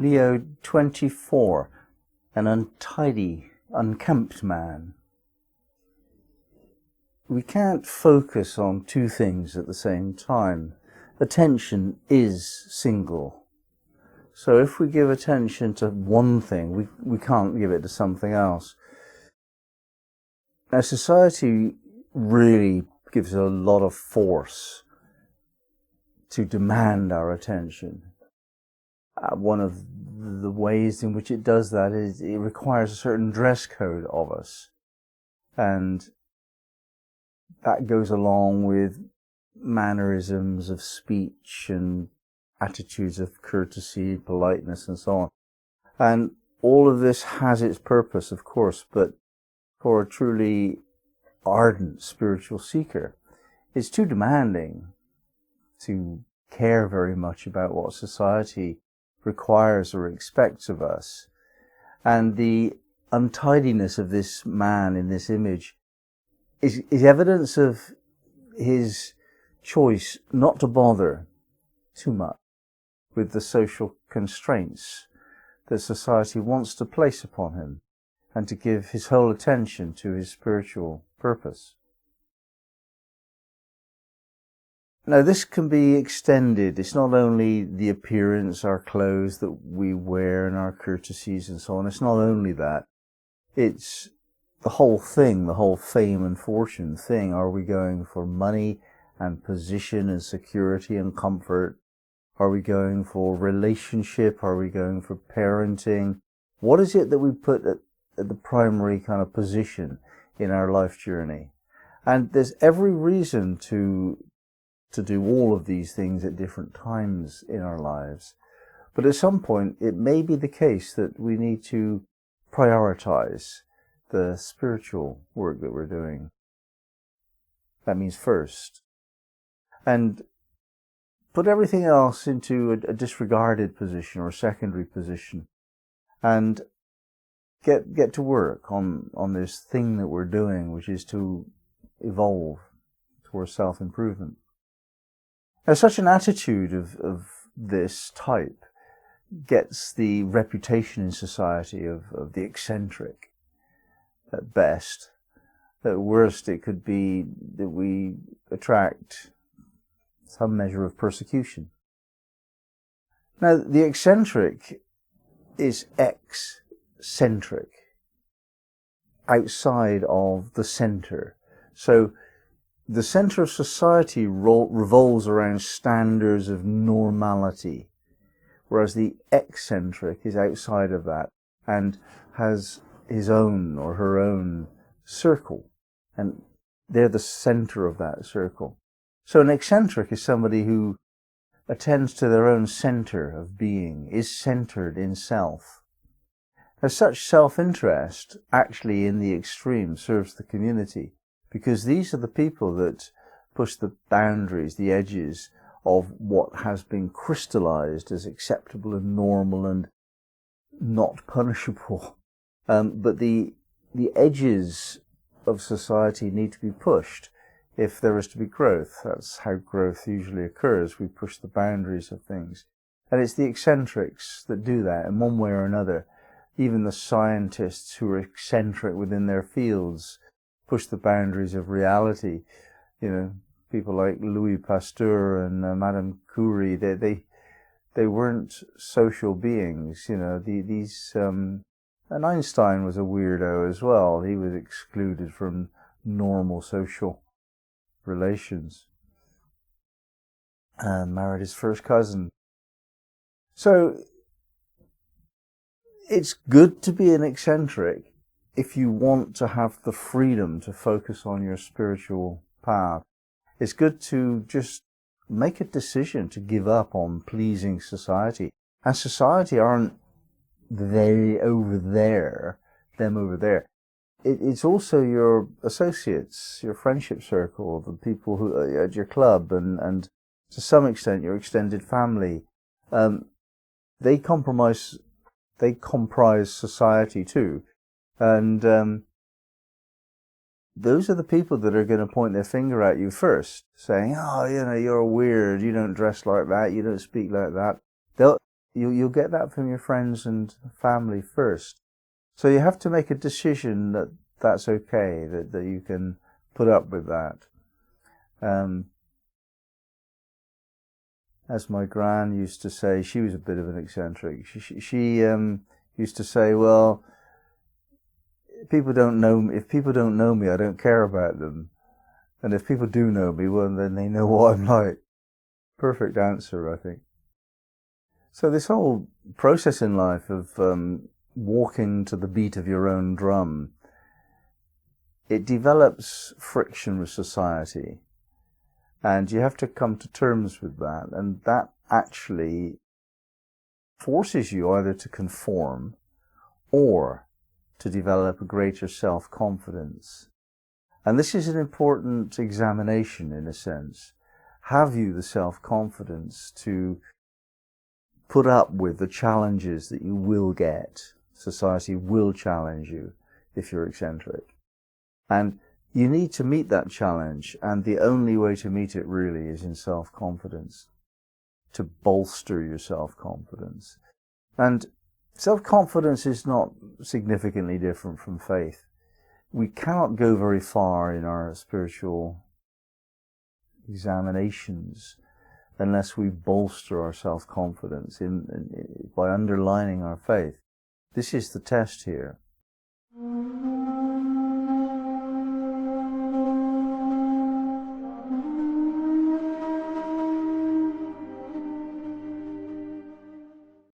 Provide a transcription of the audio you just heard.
Leo 24, an untidy, unkempt man. We can't focus on two things at the same time. Attention is single. So if we give attention to one thing, we can't give it to something else. Now, society really gives a lot of force to demand our attention. One of the ways in which it does that is it requires a certain dress code of us. And that goes along with mannerisms of speech and attitudes of courtesy, politeness, and so on. And all of this has its purpose, of course, but for a truly ardent spiritual seeker, it's too demanding to care very much about what society requires or expects of us. And the untidiness of this man in this image is evidence of his choice not to bother too much with the social constraints that society wants to place upon him, and to give his whole attention to his spiritual purpose. Now, this can be extended. It's not only the appearance, our clothes that we wear and our courtesies and so on. It's not only that. It's the whole thing, the whole fame and fortune thing. Are we going for money and position and security and comfort? Are we going for relationship? Are we going for parenting? What is it that we put at the primary kind of position in our life journey? And there's every reason to do all of these things at different times in our lives. But at some point, it may be the case that we need to prioritize the spiritual work that we're doing. That means first. And put everything else into a disregarded position or a secondary position. And get to work on this thing that we're doing, which is to evolve towards self-improvement. Now, such an attitude of this type gets the reputation in society of the eccentric at best. At worst, it could be that we attract some measure of persecution. Now, the eccentric is eccentric, outside of the center. So the center of society revolves around standards of normality, whereas the eccentric is outside of that and has his own or her own circle, and they're the center of that circle. So an eccentric is somebody who attends to their own center of being, is centered in self. Now, such self-interest actually in the extreme serves the community, because these are the people that push the boundaries, the edges of what has been crystallized as acceptable and normal and not punishable. But the edges of society need to be pushed if there is to be growth. That's how growth usually occurs. We push the boundaries of things. And it's the eccentrics that do that in one way or another. Even the scientists who are eccentric within their fields push the boundaries of reality. You know, people like Louis Pasteur and Madame Curie, they weren't social beings. You know, and Einstein was a weirdo as well. He was excluded from normal social relations and married his first cousin. So it's good to be an eccentric if you want to have the freedom to focus on your spiritual path. It's good to just make a decision to give up on pleasing society. And society aren't they over there, them over there. It's also your associates, your friendship circle, the people who are at your club, and to some extent your extended family. They comprise society too. And those are the people that are going to point their finger at you first, saying, oh, you know, you're weird, you don't dress like that, you don't speak like that. you'll get that from your friends and family first. So you have to make a decision that that's okay, that you can put up with that. As my gran used to say, she was a bit of an eccentric. She used to say, well, if people don't know me, I don't care about them. And if people do know me, well, then they know what I'm like. Perfect answer, I think. So this whole process in life of walking to the beat of your own drum, it develops friction with society. And you have to come to terms with that. And that actually forces you either to conform or to develop a greater self-confidence. And this is an important examination, in a sense. Have you the self-confidence to put up with the challenges that you will get? Society will challenge you if you're eccentric. And you need to meet that challenge, and the only way to meet it really is in self-confidence, to bolster your self-confidence. And self-confidence is not significantly different from faith. We cannot go very far in our spiritual examinations unless we bolster our self-confidence by underlining our faith. This is the test here.